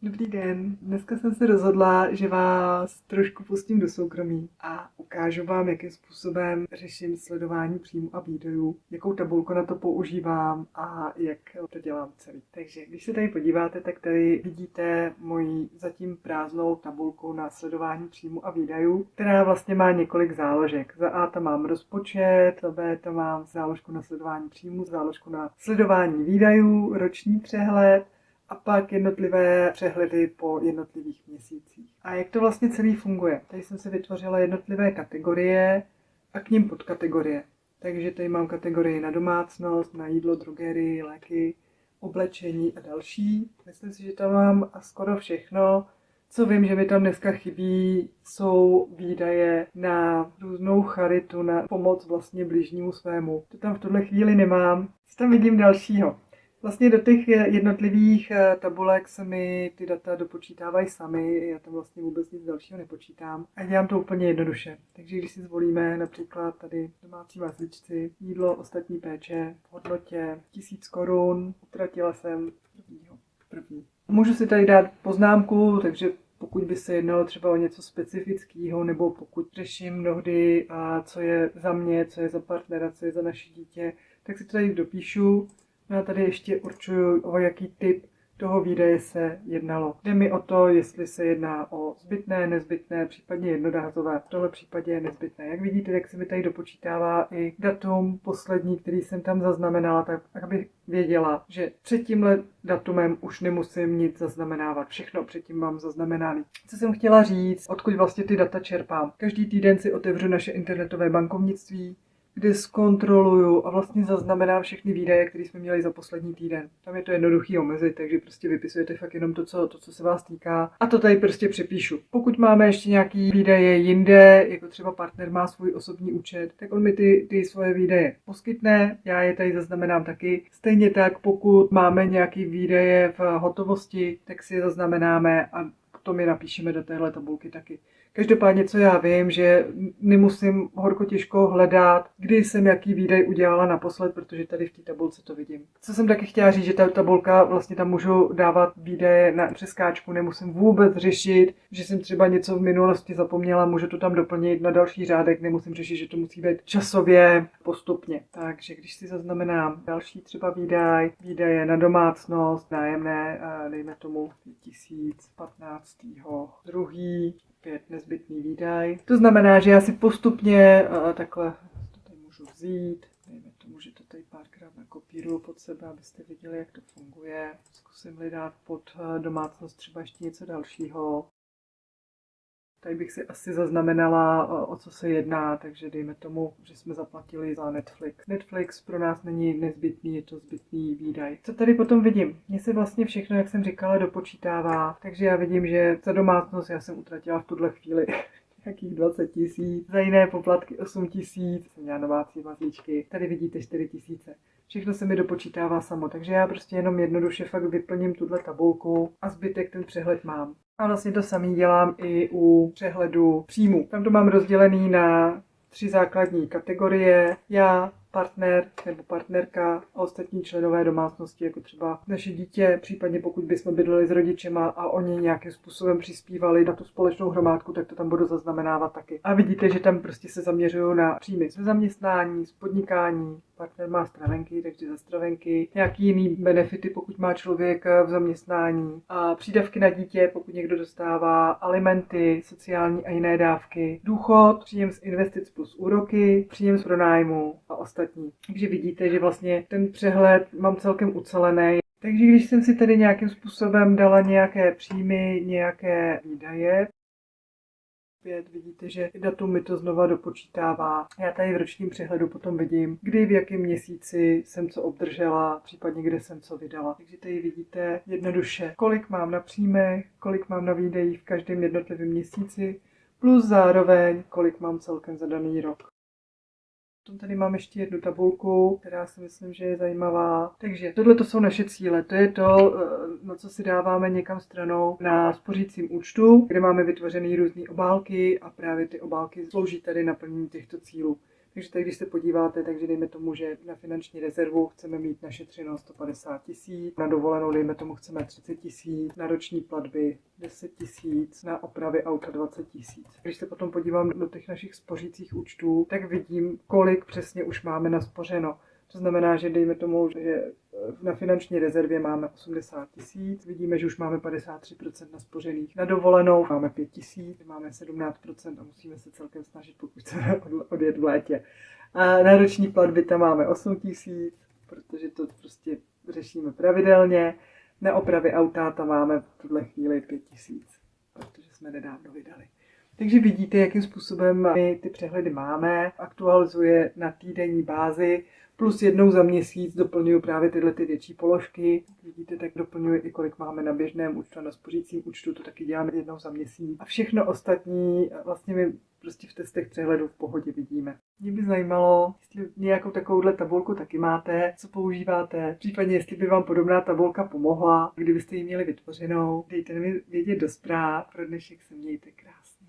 Dobrý den, dneska jsem se rozhodla, že vás trošku pustím do soukromí a ukážu vám, jakým způsobem řeším sledování příjmů a výdajů, jakou tabulku na to používám a jak to dělám celý. Takže když se tady podíváte, tak tady vidíte moji zatím prázdnou tabulku na sledování příjmů a výdajů, která vlastně má několik záložek. Za A tam mám rozpočet, za B tam mám záložku na sledování příjmů, záložku na sledování výdajů, roční přehled, a pak jednotlivé přehledy po jednotlivých měsících. A jak to vlastně celý funguje? Tady jsem si vytvořila jednotlivé kategorie a k nim podkategorie. Takže tady mám kategorii na domácnost, na jídlo, drogerii, léky, oblečení a další. Myslím si, že tam mám a skoro všechno. Co vím, že mi tam dneska chybí, jsou výdaje na různou charitu, na pomoc vlastně bližnímu svému. To tam v tuhle chvíli nemám. Co tam vidím dalšího? Vlastně do těch jednotlivých tabulek se mi ty data dopočítávají sami, já tam vlastně vůbec nic dalšího nepočítám a dělám to úplně jednoduše. Takže když si zvolíme například tady domácí mazličci, jídlo, ostatní péče v hodnotě 1000 korun, utratila jsem první. Můžu si tady dát poznámku, takže pokud by se jednalo třeba o něco specifického, nebo pokud řeším mnohdy, co je za mě, co je za partnera, co je za naše dítě, tak si to tady dopíšu. No a tady ještě určuju, o jaký typ toho výdaje se jednalo. Jde mi o to, jestli se jedná o zbytné, nezbytné, případně jednorázové. V tomhle případě je nezbytné. Jak vidíte, tak se mi tady dopočítává i datum poslední, který jsem tam zaznamenala, tak abych věděla, že před tímhle datumem už nemusím nic zaznamenávat. Všechno předtím mám zaznamenané. Co jsem chtěla říct, odkud vlastně ty data čerpám. Každý týden si otevřu naše internetové bankovnictví, kde zkontroluju a vlastně zaznamenám všechny výdaje, které jsme měli za poslední týden. Tam je to jednoduchý omezit, takže prostě vypisujete fakt jenom to, co se vás týká. A to tady prostě přepíšu. Pokud máme ještě nějaký výdaje jinde, jako třeba partner má svůj osobní účet, tak on mi ty svoje výdaje poskytne, já je tady zaznamenám taky. Stejně tak, pokud máme nějaký výdaje v hotovosti, tak si je zaznamenáme a potom je napíšeme do téhle tabulky taky. Každopádně, co já vím, že nemusím horko těžko hledat, kdy jsem jaký výdaj udělala naposled, protože tady v té tabulce to vidím. Co jsem taky chtěla říct, že ta tabulka, vlastně tam můžu dávat výdaje na přeskáčku, nemusím vůbec řešit, že jsem třeba něco v minulosti zapomněla, můžu to tam doplnit na další řádek, nemusím řešit, že to musí být časově postupně. Takže když si zaznamenám další třeba výdaje na domácnost, nájemné, dejme tomu 1015. druhý, 5 nezbytný výdaj. To znamená, že já si postupně takhle to tady můžu vzít. Dejme tomu, že to tady párkrát nakopíruju pod sebe, abyste viděli, jak to funguje. Zkusím-li dát pod domácnost třeba ještě něco dalšího. Tady bych si asi zaznamenala, o co se jedná, takže dejme tomu, že jsme zaplatili za Netflix. Netflix pro nás není nezbytný, je to zbytný výdaj. Co tady potom vidím? Mně se vlastně všechno, jak jsem říkala, dopočítává, takže já vidím, že za domácnost já jsem utratila v tuhle chvíli nějakých 20 000, za jiné poplatky 8 000, jsem měla domácí mazlíčky, tady vidíte 4 000. Všechno se mi dopočítává samo, takže já prostě jenom jednoduše fakt vyplním tuhle tabulku a zbytek ten přehled mám. A vlastně to samý dělám i u přehledu příjmů. Tam to mám rozdělený na 3 základní kategorie. Já, partner nebo partnerka a ostatní členové domácnosti, jako třeba naše dítě, případně pokud bychom bydleli s rodičema a oni nějakým způsobem přispívali na tu společnou hromádku, tak to tam budu zaznamenávat taky. A vidíte, že tam prostě se zaměřuju na příjmy ze zaměstnání, z podnikání. Partner má stravenky, takže za stravenky, nějaký jiný benefity, pokud má člověk v zaměstnání, a přídavky na dítě, pokud někdo dostává, alimenty, sociální a jiné dávky, důchod, příjem z investic plus úroky, příjem z pronájmu a ostatní. Takže vidíte, že vlastně ten přehled mám celkem ucelený. Takže když jsem si tady nějakým způsobem dala nějaké příjmy, nějaké výdaje, vidíte, že datum mi to znova dopočítává. Já tady v ročním přehledu potom vidím, kdy v jakém měsíci jsem co obdržela, případně kde jsem co vydala. Takže tady vidíte jednoduše, kolik mám na příjmech, kolik mám na výdajích v každém jednotlivém měsíci, plus zároveň, kolik mám celkem za daný rok. Potom tady mám ještě jednu tabulku, která si myslím, že je zajímavá. Takže tohle to jsou naše cíle. To je to, na co si dáváme někam stranou na spořícím účtu, kde máme vytvořené různé obálky a právě ty obálky slouží tady naplnění těchto cílů. Takže tady, když se podíváte, takže dejme tomu, že na finanční rezervu chceme mít našetřeno 150 000, na dovolenou dejme tomu chceme 30 000, na roční platby 10 000, na opravy auta 20 000. Když se potom podívám do těch našich spořících účtů, tak vidím, kolik přesně už máme naspořeno. To znamená, že dejme tomu, že na finanční rezervě máme 80 000, vidíme, že už máme 53% naspořených. Na dovolenou máme 5 000, máme 17% a musíme se celkem snažit, pokud chceme odjet v létě. A na roční platby tam máme 8 000, protože to prostě řešíme pravidelně. Na opravy auta tam máme v tuhle chvíli 5 000, protože jsme nedávno vydali. Takže vidíte, jakým způsobem my ty přehledy máme, aktualizuje na týdenní bázi, plus jednou za měsíc doplňuji právě tyhle ty větší položky. Vidíte, tak doplňuji i kolik máme na běžném účtu a na spořícím účtu, to taky děláme jednou za měsíc. A všechno ostatní vlastně my prostě v testech přehledu v pohodě vidíme. Mě by zajímalo, jestli nějakou takovouhle tabulku taky máte, co používáte, případně jestli by vám podobná tabulka pomohla, kdybyste ji měli vytvořenou. Dejte mi vědět do zpráv, pro dnešek se mějte krásně.